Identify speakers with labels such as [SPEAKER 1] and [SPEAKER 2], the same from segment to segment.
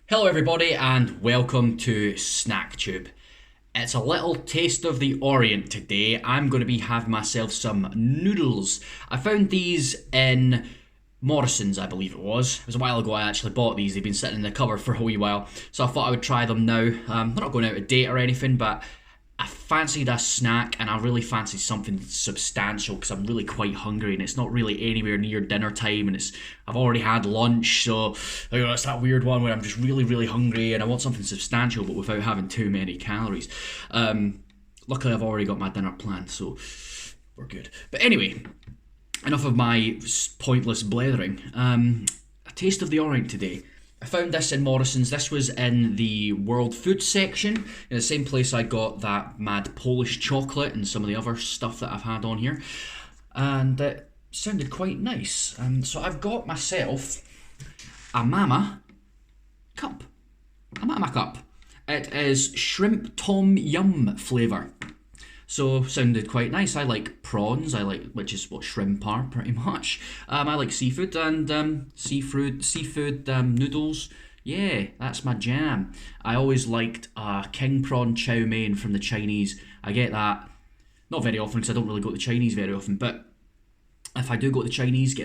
[SPEAKER 1] Hello everybody and welcome to SnackTube. It's a little taste of the Orient today. I'm going to be having myself some noodles. I found these in Morrison's, I believe it was. It was a while ago I actually bought these. They've been sitting in the cupboard for a wee while. So I thought I would try them now. They're not going out of date or anything, but I fancied a snack and I really fancied something substantial because I'm really quite hungry and it's not really anywhere near dinner time and I've already had lunch, so it's that weird one where I'm just really hungry and I want something substantial but without having too many calories. Luckily I've already got my dinner planned, so we're good. But anyway, enough of my pointless blethering. A taste of the Orient today. I found this in Morrison's. This was in the World Food section, in the same place I got that mad Polish chocolate and some of the other stuff that I've had on here. And it sounded quite nice. So I've got myself a Mama cup. A Mama cup. It is shrimp tom yum flavour. So sounded quite nice. I like prawns. Which is what shrimp are pretty much. I like seafood and seafood noodles. Yeah, that's my jam. I always liked king prawn chow mein from the Chinese. I get that not very often because I don't really go to the Chinese very often. But if I do go to the Chinese,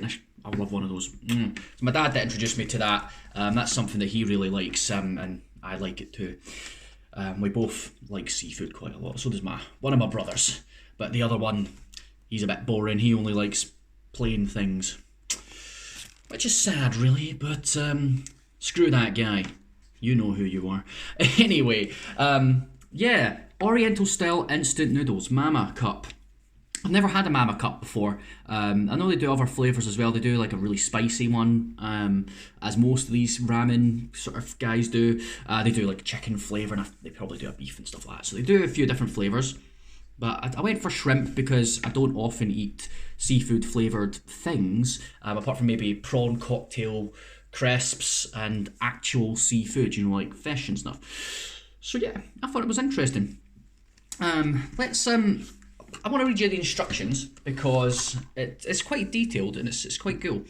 [SPEAKER 1] I love one of those. So my dad that introduced me to that. That's something that he really likes, and I like it too. We both like seafood quite a lot. So does one of my brothers. But the other one, he's a bit boring. He only likes plain things. Which is sad, really. But screw that guy. You know who you are. Anyway, yeah. Oriental style instant noodles. Mama cup. I've never had a Mama cup before. I know they do other flavours as well. They do like a really spicy one, as most of these ramen sort of guys do. They do like chicken flavour and they probably do a beef and stuff like that. So they do a few different flavours. But I went for shrimp because I don't often eat seafood flavoured things, apart from maybe prawn cocktail crisps and actual seafood, like fish and stuff. So yeah, I thought it was interesting. I want to read you the instructions because it's quite detailed and it's quite cool.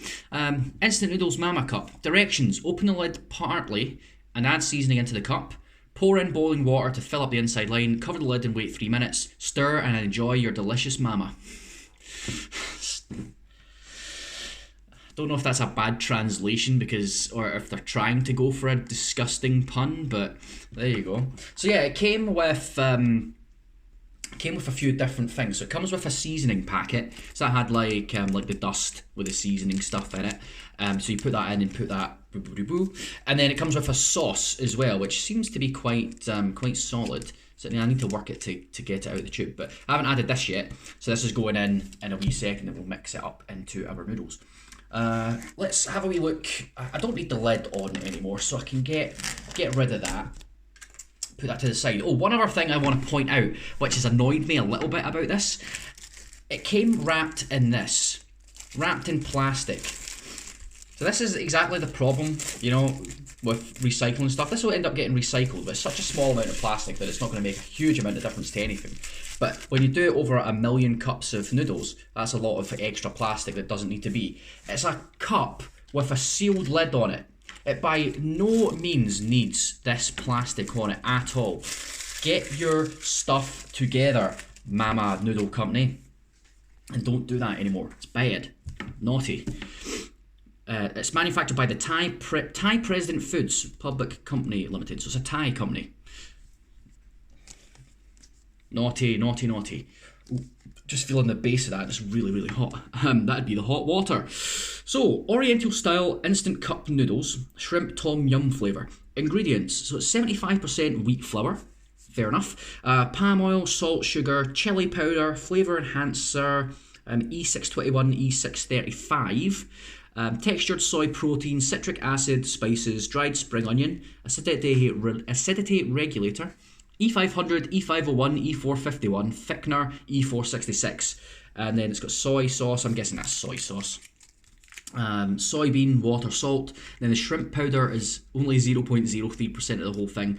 [SPEAKER 1] Instant noodles Mama cup. Directions: open the lid partly and add seasoning into the cup. Pour in boiling water to fill up the inside line. Cover the lid and wait 3 minutes. Stir and enjoy your delicious Mama. Don't know if that's a bad translation or if they're trying to go for a disgusting pun, but there you go. So yeah, it came with a few different things. So it comes with a seasoning packet. So that had like the dust with the seasoning stuff in it. So you put that in and put that and then it comes with a sauce as well, which seems to be quite solid. So I need to work it to get it out of the tube, but I haven't added this yet. So this is going in a wee second and we'll mix it up into our noodles. Let's have a wee look. I don't need the lid on anymore, so I can get rid of that. Put that to the side. Oh, one other thing I want to point out, which has annoyed me a little bit about this. It came wrapped in plastic. So this is exactly the problem, with recycling stuff. This will end up getting recycled, but it's such a small amount of plastic that it's not going to make a huge amount of difference to anything. But when you do it over 1 million cups of noodles, that's a lot of extra plastic that doesn't need to be. It's a cup with a sealed lid on it. It by no means needs this plastic on it at all. Get your stuff together, Mama Noodle Company. And don't do that anymore. It's bad. Naughty. It's manufactured by the Thai President Foods Public Company Limited. So it's a Thai company. Naughty. Ooh, just feeling the base of that. It's really hot. That'd be the hot water. So, Oriental style instant cup noodles, shrimp tom yum flavour. Ingredients: so it's 75% wheat flour. Fair enough. Palm oil, salt, sugar, chili powder, flavour enhancer, E621, E635. Textured soy protein, citric acid, spices, dried spring onion, acidity regulator, E500, E501, E451, thickener, E466. And then it's got soy sauce. I'm guessing that's soy sauce. Soybean, water, salt. Then the shrimp powder is only 0.03% of the whole thing,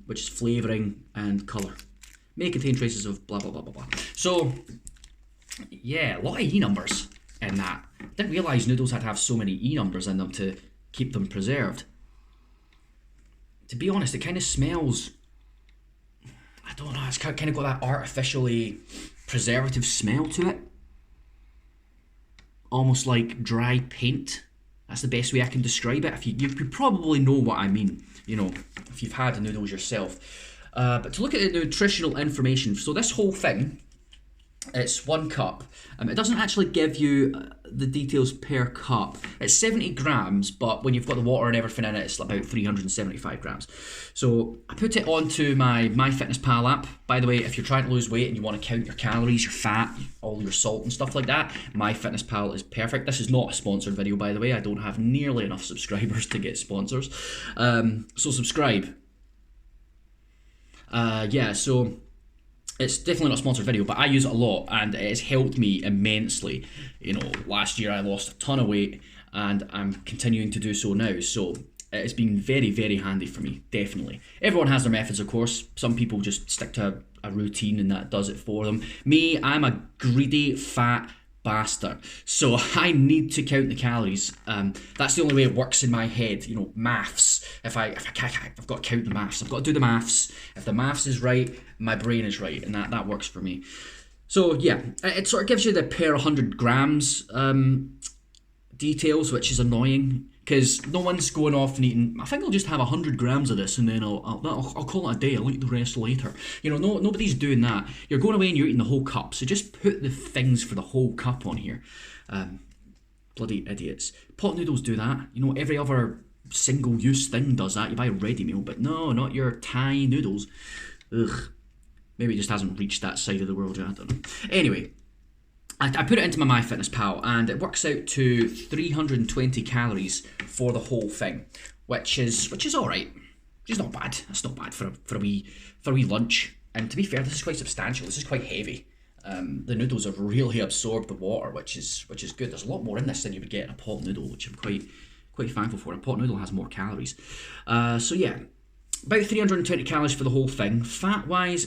[SPEAKER 1] which is flavouring and colour. May contain traces of blah blah blah blah blah. So yeah, a lot of E numbers in that. Didn't realise noodles had to have so many E numbers in them to keep them preserved. to be honest, it kind of smells, I don't know, it's kind of got that artificially preservative smell to it. Almost like dry paint. That's the best way I can describe it. If you probably know what I mean, you know, if you've had the noodles yourself. But to look at the nutritional information, so this whole thing, it's 1 cup. It doesn't actually give you the details per cup. It's 70 grams, but when you've got the water and everything in it, it's about 375 grams. So I put it onto my MyFitnessPal app. By the way, if you're trying to lose weight and you want to count your calories, your fat, all your salt and stuff like that, MyFitnessPal is perfect. This is not a sponsored video, by the way. I don't have nearly enough subscribers to get sponsors. So subscribe. Yeah, so it's definitely not a sponsored video, but I use it a lot and it has helped me immensely. You know, last year I lost a ton of weight and I'm continuing to do so now. So it's been very, very handy for me, definitely. Everyone has their methods, of course. Some people just stick to a routine and that does it for them. Me, I'm a greedy, fat bastard. So I need to count the calories. That's the only way it works in my head. You know, maths. If I've got to count the maths. I've got to do the maths. If the maths is right, my brain is right, and that works for me. So yeah, it sort of gives you the per 100 grams details, which is annoying because no one's going off and eating. I think I'll just have 100 grams of this and then I'll call it a day. I'll eat the rest later. You know, nobody's doing that. You're going away and you're eating the whole cup. So just put the things for the whole cup on here. Bloody idiots. Pot noodles do that. You know, every other single-use thing does that. You buy a ready meal, but no, not your Thai noodles. Ugh. Maybe it just hasn't reached that side of the world yet. I don't know. Anyway. I put it into my MyFitnessPal and it works out to 320 calories for the whole thing, which is alright. Which is not bad. That's not bad for a wee lunch. And to be fair, this is quite substantial. This is quite heavy. The noodles have really absorbed the water, which is good. There's a lot more in this than you would get in a pot noodle, which I'm quite thankful for. A pot noodle has more calories. So yeah, about 320 calories for the whole thing. Fat wise,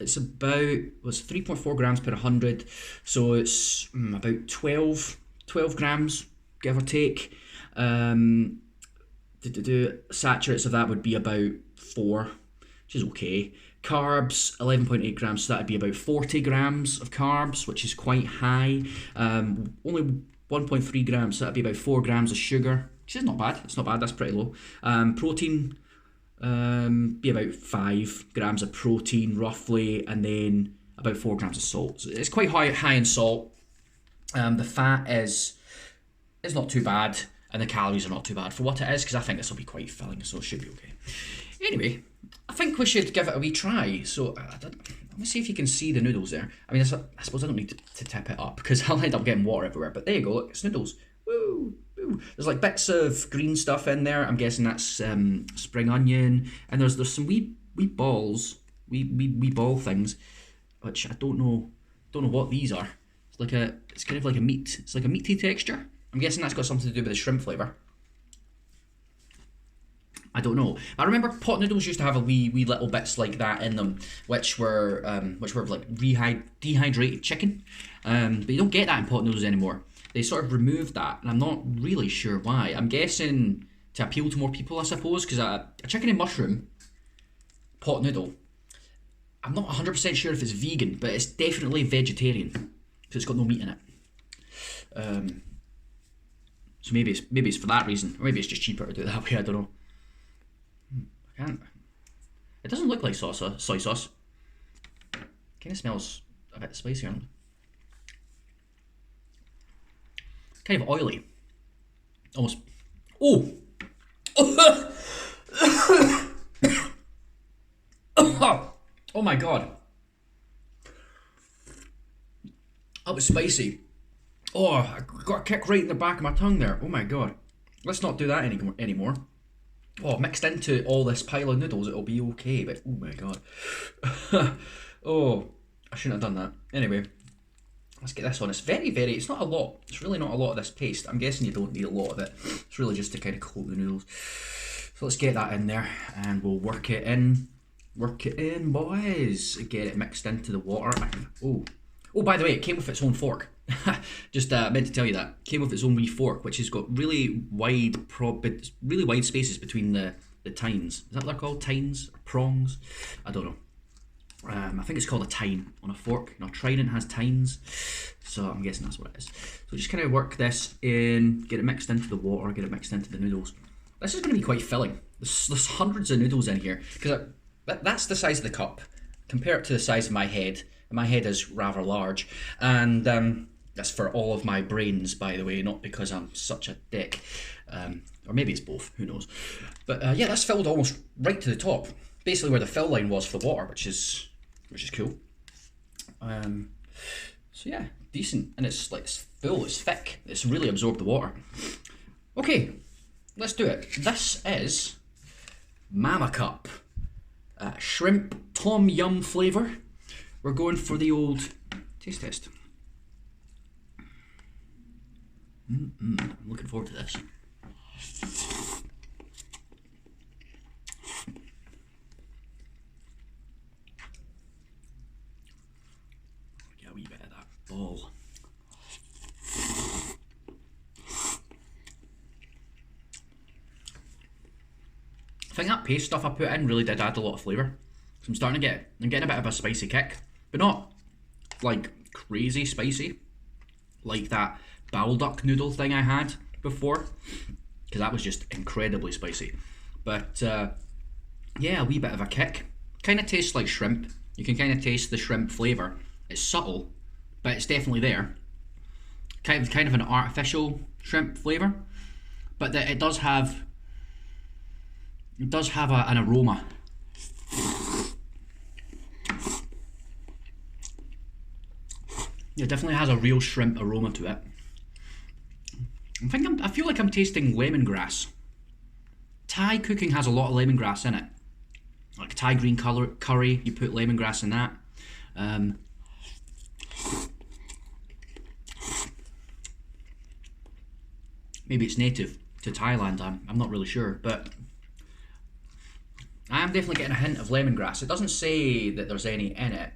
[SPEAKER 1] it's about 3.4 grams per 100, so it's about 12 grams, give or take. Saturates of that would be about 4, which is okay. Carbs, 11.8 grams, so that'd be about 40 grams of carbs, which is quite high. Only 1.3 grams, so that'd be about 4 grams of sugar, which is not bad. It's not bad, that's pretty low. Protein, be about 5 grams of protein roughly, and then about 4 grams of salt. So it's quite high in salt. The fat is not too bad, and the calories are not too bad for what it is, because I think this will be quite filling, so it should be okay. Anyway, I think we should give it a wee try. So let me see if you can see the noodles there. I mean, I suppose I don't need to tip it up because I'll end up getting water everywhere, but there you go, look, it's noodles. Woo! There's like bits of green stuff in there. I'm guessing that's spring onion, and there's some wee balls, wee ball things, which I don't know what these are. It's kind of like a meat. It's like a meaty texture. I'm guessing that's got something to do with the shrimp flavour. I don't know. I remember pot noodles used to have a wee little bits like that in them, which were like dehydrated chicken. But you don't get that in pot noodles anymore. They sort of removed that, and I'm not really sure why. I'm guessing to appeal to more people, I suppose, because a chicken and mushroom pot noodle, I'm not 100% sure if it's vegan, but it's definitely vegetarian, because it's got no meat in it. So maybe it's for that reason, or maybe it's just cheaper to do it that way. I don't know. I can't. It doesn't look like soy sauce. Kind of smells a bit spicy, aren't it? Kind of oily. Almost. Oh! Oh my god. That was spicy. Oh, I got a kick right in the back of my tongue there. Oh my god. Let's not do that anymore. Oh, mixed into all this pile of noodles, it'll be okay, but oh my god. Oh, I shouldn't have done that. Anyway. Let's get this on. It's it's not a lot. It's really not a lot of this paste. I'm guessing you don't need a lot of it. It's really just to kind of coat the noodles. So let's get that in there and we'll work it in. Work it in, boys. Get it mixed into the water. Oh, by the way, it came with its own fork. Just meant to tell you that. It came with its own wee fork, which has got really wide spaces between the the tines. Is that what they're called? Tines? Prongs? I don't know. I think it's called a tine on a fork. You know, trident has tines, so I'm guessing that's what it is. So just kind of work this in, get it mixed into the water, get it mixed into the noodles. This is going to be quite filling. There's hundreds of noodles in here, because that's the size of the cup. Compare it to the size of my head. My head is rather large, and that's for all of my brains, by the way, not because I'm such a dick. Or maybe it's both, who knows. But yeah, that's filled almost right to the top. Basically where the fill line was for the water, which is cool. So yeah, decent, and it's like it's full, it's thick, it's really absorbed the water. Okay, let's do it. This is Mama Cup, shrimp tom yum flavour. We're going for the old taste test. I'm looking forward to this. Get a wee bit of that ball. I think that paste stuff I put in really did add a lot of flavour. So I'm getting a bit of a spicy kick, but not like crazy spicy, like that balduck noodle thing I had before, because that was just incredibly spicy. But yeah, a wee bit of a kick. Kind of tastes like shrimp. You can kind of taste the shrimp flavour. It's subtle, but it's definitely there. Kind of an artificial shrimp flavour, but it does have an aroma. It definitely has a real shrimp aroma to it. I feel like I'm tasting lemongrass. Thai cooking has a lot of lemongrass in it. Like Thai green curry, you put lemongrass in that. Maybe it's native to Thailand, I'm not really sure, but I am definitely getting a hint of lemongrass. It doesn't say that there's any in it.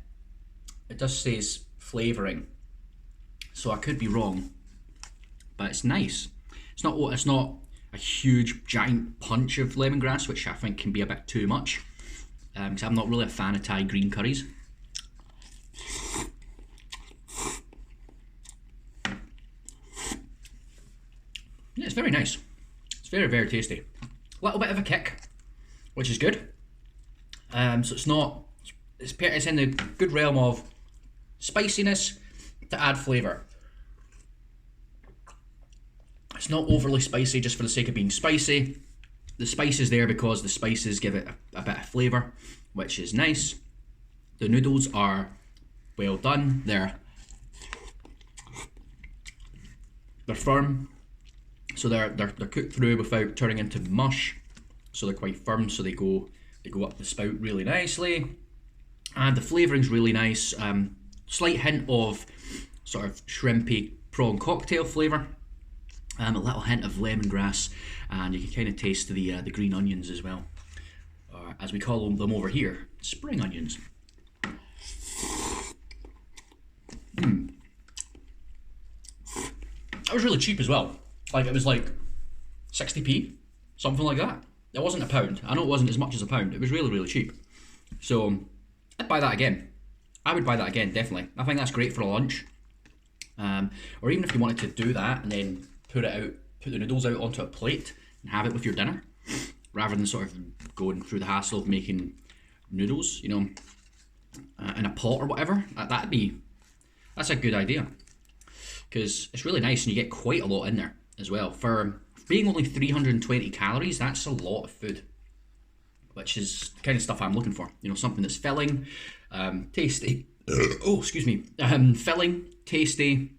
[SPEAKER 1] It just says flavouring, so I could be wrong, but it's nice. It's not a huge giant punch of lemongrass, which I think can be a bit too much, because I'm not really a fan of Thai green curries. Yeah, it's very nice. It's very, very tasty. A little bit of a kick, which is good. So it's in the good realm of spiciness to add flavour. It's not overly spicy just for the sake of being spicy. The spice is there because the spices give it a bit of flavour, which is nice. The noodles are well done. They're firm, so they're cooked through without turning into mush. So they're quite firm, so they go up the spout really nicely, and the flavouring's really nice. Slight hint of sort of shrimpy prawn cocktail flavour, a little hint of lemongrass, and you can kind of taste the green onions as well, as we call them over here, spring onions. That was really cheap as well. Like, it was like 60p, something like that. It wasn't a pound. I know it wasn't as much as a pound. It was really, really cheap. So I'd buy that again. I would buy that again, definitely. I think that's great for a lunch. Or even if you wanted to do that and then put the noodles out onto a plate and have it with your dinner, rather than sort of going through the hassle of making noodles, you know, in a pot or whatever. That's a good idea, because it's really nice and you get quite a lot in there as well. For being only 320 calories, that's a lot of food, which is the kind of stuff I'm looking for. You know, something that's filling, tasty. Oh, excuse me. Filling, tasty,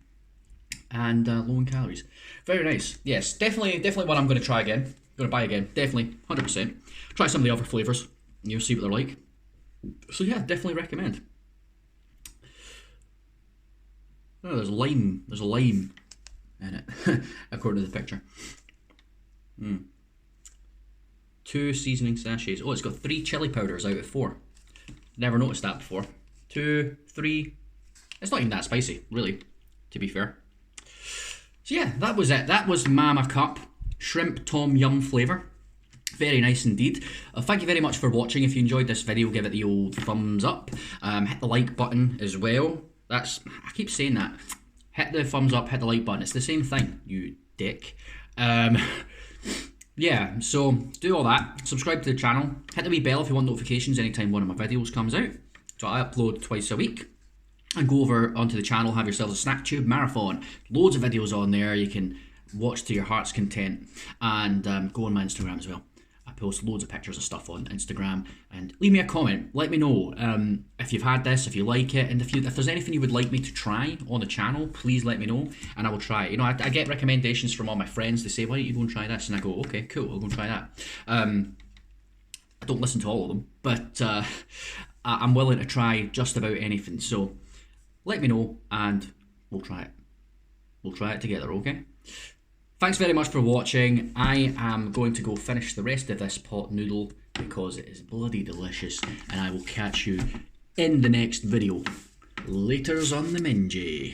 [SPEAKER 1] and low in calories. Very nice. Yes, definitely one I'm going to try again. Going to buy again. Definitely, 100%. Try some of the other flavours, and you'll see what they're like. So yeah, definitely recommend. Oh, there's a lime in it, according to the picture. 2 seasoning sachets. Oh, it's got 3 chili powders out of 4. Never noticed that before. 2, 3. It's not even that spicy, really, to be fair. So yeah, that was it. That was Mama Cup shrimp tom yum flavour. Very nice indeed. Thank you very much for watching. If you enjoyed this video, give it the old thumbs up. Hit the like button as well. I keep saying that. Hit the thumbs up, hit the like button. It's the same thing, you dick. Yeah, so do all that. Subscribe to the channel. Hit the wee bell if you want notifications anytime one of my videos comes out. So I upload twice a week. And go over onto the channel, have yourselves a Snack Tube marathon. Loads of videos on there you can watch to your heart's content. And go on my Instagram as well. I post loads of pictures of stuff on Instagram. And leave me a comment. Let me know if you've had this, if you like it. And if there's anything you would like me to try on the channel, please let me know. And I will try it. You know, I get recommendations from all my friends. They say, why don't you go and try this? And I go, okay, cool, I'll go and try that. I don't listen to all of them. But I'm willing to try just about anything. So let me know and we'll try it. We'll try it together, okay? Thanks very much for watching. I am going to go finish the rest of this pot noodle because it is bloody delicious, and I will catch you in the next video. Laters on the Minji.